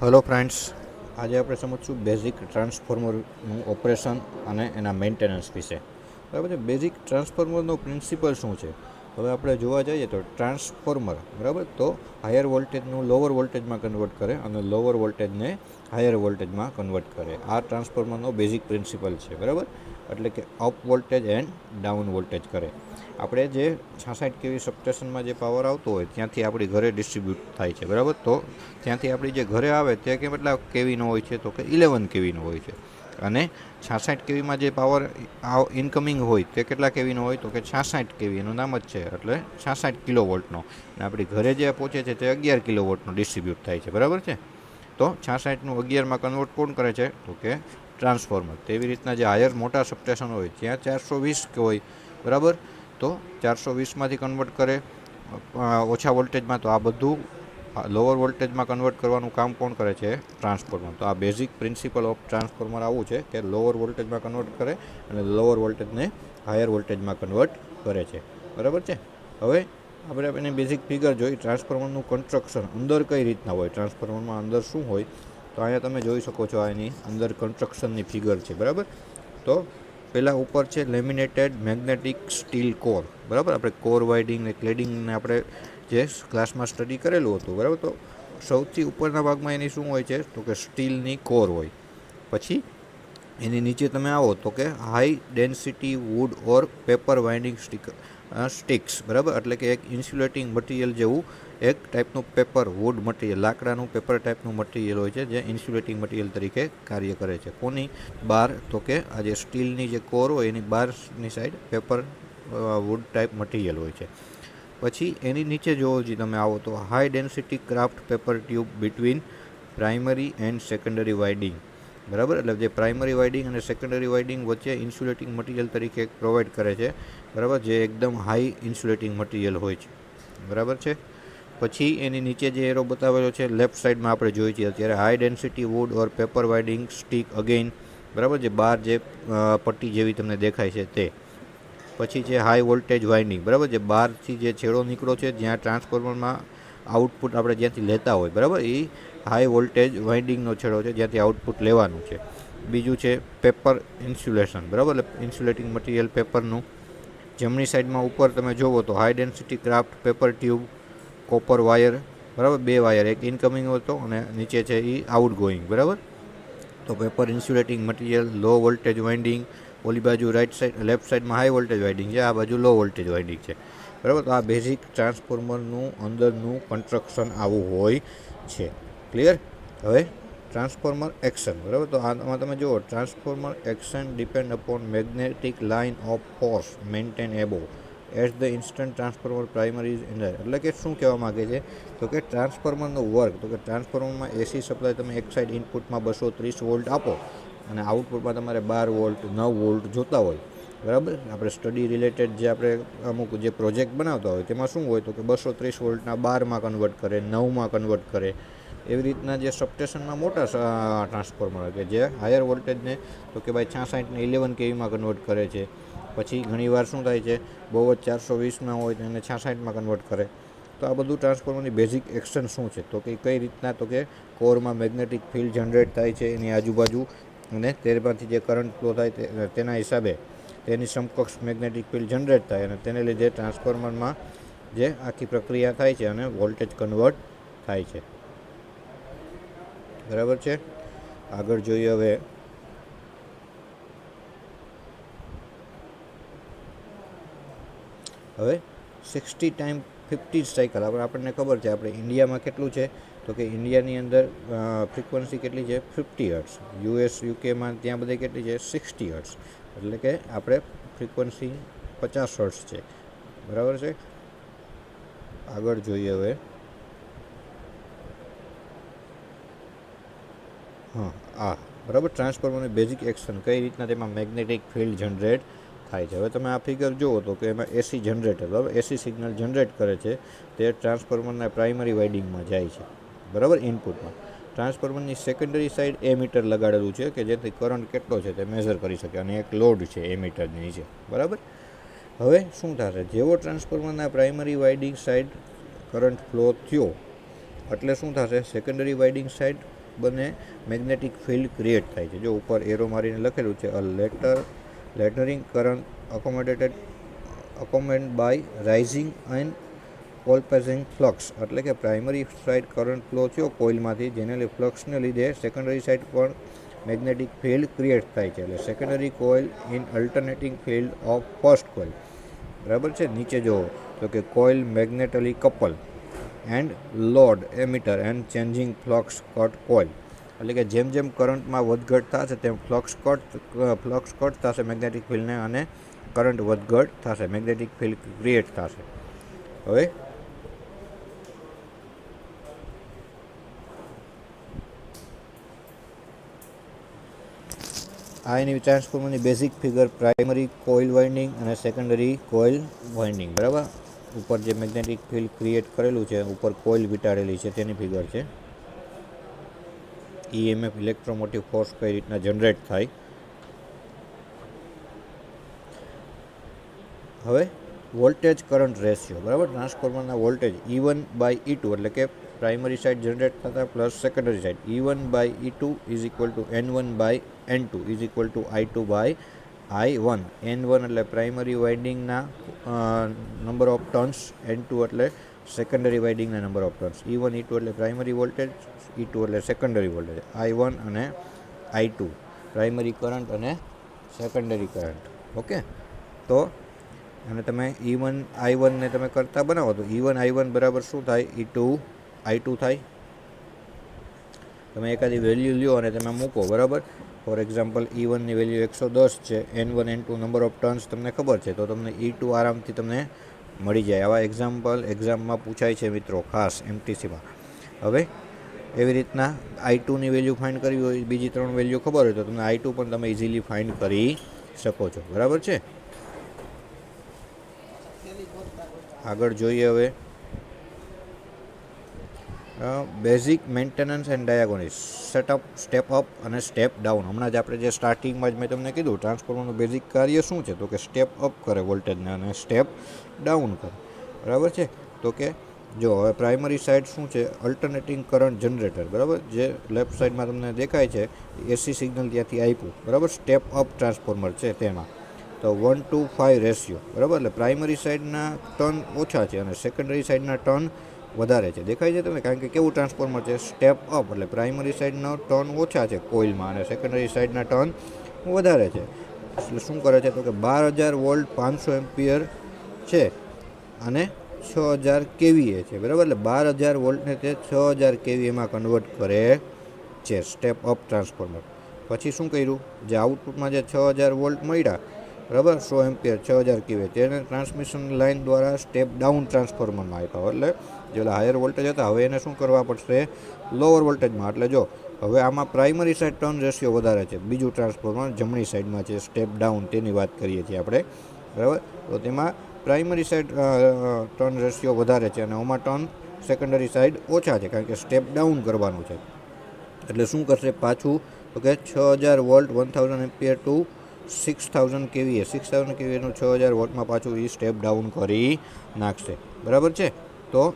Hello friends, आज आप समझशू basic ट्रांसफॉर्मरનું operation અને એના મેન્ટેનન્સ વિશે. બરાબર છે. બેઝિક ટ્રાન્સફોર્મરનો પ્રિન્સિપલ શું છે? હવે આપણે જોવા જઈએ તો ટ્રાન્સફોર્મર, બરાબર, તો હાયર વોલ્ટેજનું લોઅર વોલ્ટેજમાં કન્વર્ટ કરે અને લોઅર વોલ્ટેજને હાયર વોલ્ટેજમાં કન્વર્ટ કરે. આ ટ્રાન્સફોર્મરનો બેઝિક પ્રિન્સિપલ છે, બરાબર. એટલે કે up voltage and down voltage કરે. આપણે જે 66 કેવી સબસ્ટેશનમાં જે પાવર આવતો હોય ત્યાંથી આપણી ઘરે ડિસ્ટ્રીબ્યુટ થાય છે, બરાબર. તો ત્યાંથી આપણી જે ઘરે આવે તે કેટલા કેવીનો હોય છે? તો કે 11 કેવીનો હોય છે. અને 66 કેવીમાં જે પાવર ઇનકમિંગ હોય તે કેટલા કેવીનો હોય? તો કે 66 કેવી, એનું નામ જ છે, એટલે 66 કિલો વોલ્ટનો. અને આપણી ઘરે જે પહોંચે છે તે 11 કિલો વોલ્ટનો ડિસ્ટ્રીબ્યુટ થાય છે, બરાબર છે. તો 66નું 11માં કન્વર્ટ કોણ કરે છે? તો કે ટ્રાન્સફોર્મર. તેવી રીતના જે હાયર મોટા સબસ્ટેશન હોય ત્યાં 420 હોય, બરાબર. તો 420માંથી કન્વર્ટ કરે ઓછા વોલ્ટેજમાં. તો આ બધું લોઅર વોલ્ટેજમાં કન્વર્ટ કરવાનું કામ કોણ કરે છે? ટ્રાન્સફોર્મર. તો આ બેઝિક પ્રિન્સિપલ ઓફ ટ્રાન્સફોર્મર આવું છે કે લોઅર વોલ્ટેજમાં કન્વર્ટ કરે અને લોઅર વોલ્ટેજને હાયર વોલ્ટેજમાં કન્વર્ટ કરે છે, બરાબર છે. હવે આપણે એની બેઝિક ફિગર જોઈ. ટ્રાન્સફોર્મરનું કન્સ્ટ્રક્શન અંદર કઈ રીતના હોય, ટ્રાન્સફોર્મરમાં અંદર શું હોય, તો અહીંયા તમે જોઈ શકો છો. આ એની અંદર કન્સ્ટ્રક્શનની ફિગર છે, બરાબર. તો પહેલાં ઉપર છે લેમિનેટેડ મેગ્નેટિક સ્ટીલ કોર, બરાબર. આપણે કોર વાઇડિંગ ને ક્લેડિંગને આપણે જે ક્લાસમાં સ્ટડી કરેલું હતું, બરાબર. તો સૌથી ઉપરના ભાગમાં એની શું હોય છે? તો કે સ્ટીલની કોર હોય. પછી એની નીચે તમે આવો તો કે હાઈ ડેન્સિટી વુડ ઓર પેપર વાઇન્ડિંગ સ્ટિક્સ, બરાબર. એટલે કે એક ઇન્સ્યુલેટિંગ મટીરિયલ જેવું એક ટાઈપનું પેપર વુડ મટીરિયલ, લાકડાનું પેપર ટાઈપનું મટીરિયલ હોય છે જે ઇન્સ્યુલેટિંગ મટીરિયલ તરીકે કાર્ય કરે છે. કોની બહાર? તો કે આ જે સ્ટીલની જે કોર હોય એની બહારની side paper wood type material હોય છે. પછી એની નીચે જોવો જે તમે આવો તો high density craft paper tube between primary and secondary winding, બરાબર. એટલે જે પ્રાઇમરી વાઇડિંગ અને સેકન્ડરી વાઇડિંગ વચ્ચે ઇન્સ્યુલેટિંગ મટીરિયલ તરીકે પ્રોવાઈડ કરે છે, બરાબર, જે એકદમ હાઈ ઇન્સ્યુલેટિંગ મટીરિયલ હોય છે, બરાબર છે. પછી એની નીચે જે એરો બતાવેલો છે લેફ્ટ સાઈડમાં આપણે જોઈએ છીએ અત્યારે, હાઈ ડેન્સિટી વુડ ઓર પેપર વાઇડિંગ સ્ટીક અગેઇન, બરાબર, જે બહાર જે પટ્ટી જેવી તમને દેખાય છે તે. પછી છે હાઈ વોલ્ટેજ વાઇન્ડિંગ, બરાબર, જે બહારથી જે છેડો નીકળો છે જ્યાં ટ્રાન્સફોર્મરમાં આઉટપુટ આપણે જ્યાંથી લેતા હોય, બરાબર, એ હાઈ વોલ્ટેજ વાઇન્ડિંગનો છેડો છે જ્યાંથી આઉટપુટ લેવાનું છે. બીજું છે પેપર ઇન્સ્યુલેશન, બરાબર, એટલે ઇન્સ્યુલેટિંગ મટીરિયલ પેપરનું. જમણી સાઈડમાં ઉપર તમે જોવો તો high density craft paper tube copper wire, બરાબર, 2 વાયર, એક ઇનકમિંગ હતો અને નીચે છે એ આઉટ ગોઈંગ, બરાબર. તો paper insulating material, low voltage winding. ઓલી બાજુ રાઈટ સાઈડ લેફ્ટ સાઈડમાં હાઈ વોલ્ટેજ વાઇન્ડિંગ છે, આ બાજુ લો વોલ્ટેજ વાઇન્ડિંગ છે, બરાબર. તો આ બેઝિક ટ્રાન્સફોર્મરનું અંદરનું કન્સ્ટ્રક્શન આવું હોય છે. ક્લિયર? હવે ટ્રાન્સફોર્મર એક્શન, બરાબર. તો આમાં તમે જુઓ, transformer action depend upon magnetic line of force maintain above as the instant transformer primary under. એટલે કે શું કહેવા માગે છે? તો કે ટ્રાન્સફોર્મરનો વર્ક, તો કે ટ્રાન્સફોર્મરમાં એસી સપ્લાય તમે એક સાઈડ ઇનપુટમાં 230 વોલ્ટ આપો અને આઉટપુટમાં તમારે 12 વોલ્ટ 9 વોલ્ટ જોતા હોય, બરાબર. આપણે સ્ટડી રિલેટેડ જે આપણે અમુક જે પ્રોજેક્ટ બનાવતા હોય તેમાં શું હોય? તો કે 230 વોલ્ટના 12માં કન્વર્ટ કરે, 9માં કન્વર્ટ કરે. એવી રીતના જે સબસ્ટેશનમાં મોટા ટ્રાન્સફોર્મર હોય કે જે હાયર વોલ્ટેજને તો કે ભાઈ 66ને 11 કેવીમાં કન્વર્ટ કરે છે. પછી ઘણીવાર શું થાય છે, બહુ જ 420માં હોય તો એને 66માં કન્વર્ટ કરે. તો આ બધું ટ્રાન્સફોર્મરની બેઝિક એક્શન શું છે? તો કે કઈ રીતના? તો કે કોરમાં મેગ્નેટિક ફિલ્ડ જનરેટ થાય છે એની આજુબાજુ, અને તેમાંથી જે કરંટ ફ્લો થાય તેના હિસાબે તેની સમકક્ષ મેગ્નેટિક ફિલ્ડ જનરેટ થાય અને તેને લીધે ટ્રાન્સફોર્મરમાં જે આખી પ્રક્રિયા થાય છે અને વોલ્ટેજ કન્વર્ટ થાય છે, બરાબર છે. આગળ જોઈએ હવે. હવે 60 ટાઈમ 50 સાયકલ આપણને ખબર છે. આપણે ઇન્ડિયામાં કેટલું છે? તો કે ઇન્ડિયાની અંદર ફ્રિકવન્સી કેટલી છે? 50 હર્ટ્ઝ. યુએસ યુકેમાં ત્યાં બધે કેટલી છે? 60 હર્ટ્ઝ. એટલે કે આપણે ફ્રિકવન્સી 50 હર્ટ્ઝ છે, બરાબર છે. આગળ જોઈએ હવે. હા, બરાબર. ટ્રાન્સફોર્મરની બેઝિક એક્શન કઈ રીતના તેમાં મેગ્નેટિક ફિલ્ડ જનરેટ થાય છે. હવે તમે આ ફિગર જુઓ તો કે એમાં એસી જનરેટર, બરાબર, એસી સિગ્નલ જનરેટ કરે છે. તે ટ્રાન્સફોર્મરના પ્રાઇમરી વાઇડિંગમાં જાય છે, બરાબર, ઇનપુટમાં. ટ્રાન્સફોર્મરની સેકન્ડરી સાઈડ એ મીટર લગાડેલું છે કે જેથી કરંટ કેટલો છે તે મેઝર કરી શકે, અને એક લોડ છે એ મીટરની નીચે, બરાબર. હવે શું થશે? જેવો ટ્રાન્સફોર્મરના primary winding side current flow થયો એટલે શું થશે? સેકન્ડરી વાઇડિંગ સાઈડ બને મેગ્નેટિક ફિલ્ડ ક્રિએટ થાય છે. જો ઉપર એરો મારીને લખેલું છે a lettering current accompanied by rising and polarizing flux, એટલે કે પ્રાઇમરી સાઇડ કરંટ ફ્લો થયો કોઇલમાંથી, જેને લીધે ફ્લક્સને લીધે સેકન્ડરી સાઇડ પણ મેગ્નેટિક ફિલ્ડ ક્રિએટ થાય છે. એટલે secondary coil in alternating field of first coil. બરાબર છે. નીચે જુઓ તો કે coil magnetically couple and load ammeter and changing flux cut coil, એટલે કે જેમ જેમ કરંટમાં વધઘટ થશે તેમ ફ્લક્સ કટ થશે મેગ્નેટિક ફિલ્ડને, અને કરંટ વધઘટ થશે, મેગ્નેટિક ફિલ્ડ ક્રિએટ થશે. હવે આ એની ટ્રાન્સફોર્મરની basic figure, primary coil winding અને સેકન્ડરી કોઇલ વાઇન્ડિંગ. બરાબર. ઉપર જે મેગ્નેટિક ફિલ્ડ ક્રિએટ કરેલું છે, ઉપર કોઇલ વીંટાળેલી છે, તેની ફિગર છે. EMF ઇલેક્ટ્રોમોટિવ ફોર્સ કઈ રીતના જનરેટ થાય. હવે વોલ્ટેજ કરંટ રેશિયો. બરાબર. ટ્રાન્સફોર્મરના વોલ્ટેજ E1/E2, એટલે કે પ્રાઇમરી સાઇડ જનરેટ થતા plus secondary side, E1/E2 is equal to N1/N2 is equal to I2/I1. N1 એટલે પ્રાઇમરી વાઇન્ડિંગના નંબર ઓફ ટર્ન્સ, N2 એટલે સેકન્ડરી વાઇન્ડિંગના number of turns. E1 E2 એટલે પ્રાઇમરી વોલ્ટેજ, E2 એટલે secondary voltage, I1 અને I2 primary current અને secondary current. Okay. તો અને તમે E1 I1 ને તમે કરતા બનાવો તો E1 I1 બરાબર શું થાય? E2 I2 થાય. તમે એકાદી વેલ્યુ લ્યો અને તમે મૂકો. બરાબર. ફોર એક્ઝામ્પલ E1 ની વેલ્યુ 110 છે, N1 N2 number of turns તમને ખબર છે, તો તમને E2 આરામથી તમને મળી જાય. આવા એક્ઝામ્પલ એક્ઝામમાં પૂછાય છે મિત્રો, ખાસ MTCમાં. હવે એવી રીતના I2ની વેલ્યુ ફાઇન્ડ કરવી હોય, બીજી 3 વેલ્યુ ખબર હોય તો તમને I2 પણ તમે ઇઝીલી ફાઇન્ડ કરી શકો છો. બરાબર છે. આગળ જોઈએ હવે basic maintenance and diagnosis, step up અને સ્ટેપ ડાઉન. હમણાં જ આપણે જે સ્ટાર્ટિંગમાં જ મેં તમને કીધું ટ્રાન્સફોર્મરનું બેઝિક કાર્ય શું છે, તો કે સ્ટેપ અપ કરે વોલ્ટેજને અને સ્ટેપ ડાઉન કરે. બરાબર છે. તો કે જો હવે પ્રાઇમરી સાઇડ શું છે? Alternating current generator. બરાબર. જે લેફ્ટ સાઇડમાં તમને દેખાય છે, AC સિગ્નલ ત્યાંથી આપ્યું. બરાબર. સ્ટેપ અપ ટ્રાન્સફોર્મર છે તેમાં તો 1:5 રેશિયો. બરાબર. એટલે પ્રાઇમરી સાઇડના ટર્ન ઓછા છે અને સેકન્ડરી સાઇડના ટર્ન વધારે છે. દેખાય છે તમને? કારણ કે કેવું ટ્રાન્સફોર્મર છે? સ્ટેપ અપ, એટલે પ્રાઇમરી સાઇડનો ટર્ન ઓછા છે કોઇલમાં અને સેકન્ડરી સાઇડના ટર્ન વધારે છે. એટલે શું કરે છે? તો કે 12,000 વોલ્ટ 500 એમ્પિયર છે અને 6,000 kVA છે. બરાબર. એટલે 12,000 વોલ્ટને તે 6,000 kVAમાં કન્વર્ટ કરે છે સ્ટેપ અપ ટ્રાન્સફોર્મર. પછી શું કર્યું? જે આઉટપુટમાં જે 6,000 વોલ્ટ મળ્યા, બરાબર, 100 એમ્પિયર 6,000 kVA, તેને ટ્રાન્સમિશન લાઇન દ્વારા સ્ટેપ ડાઉન ટ્રાન્સફોર્મરમાં આપ્યા. એટલે જેલા હાયર વોલ્ટેજ હતા હવે એને શું કરવા પડશે? લોઅર વોલ્ટેજમાં. એટલે જો હવે આમાં પ્રાઇમરી સાઇડ ટર્ન રેશિયો વધારે છે, બીજું ટ્રાન્સફોર્મર જમણી સાઇડમાં છે સ્ટેપ ડાઉન, તેની વાત કરીએ છીએ આપણે. બરાબર. તો તેમાં પ્રાઇમરી સાઇડ ટર્ન રેશિયો વધારે છે અને આમાં ટર્ન સેકન્ડરી સાઇડ ઓછા છે, કારણ કે સ્ટેપ ડાઉન કરવાનું છે. એટલે શું કરશે પાછું? તો કે 6,000 વોલ્ટ 1,000 એમ્પિયર ટુ 6,000 kVA, 6,000 kVAનું 6,000 વોલ્ટમાં પાછું એ સ્ટેપ ડાઉન કરી નાખશે. બરાબર છે. તો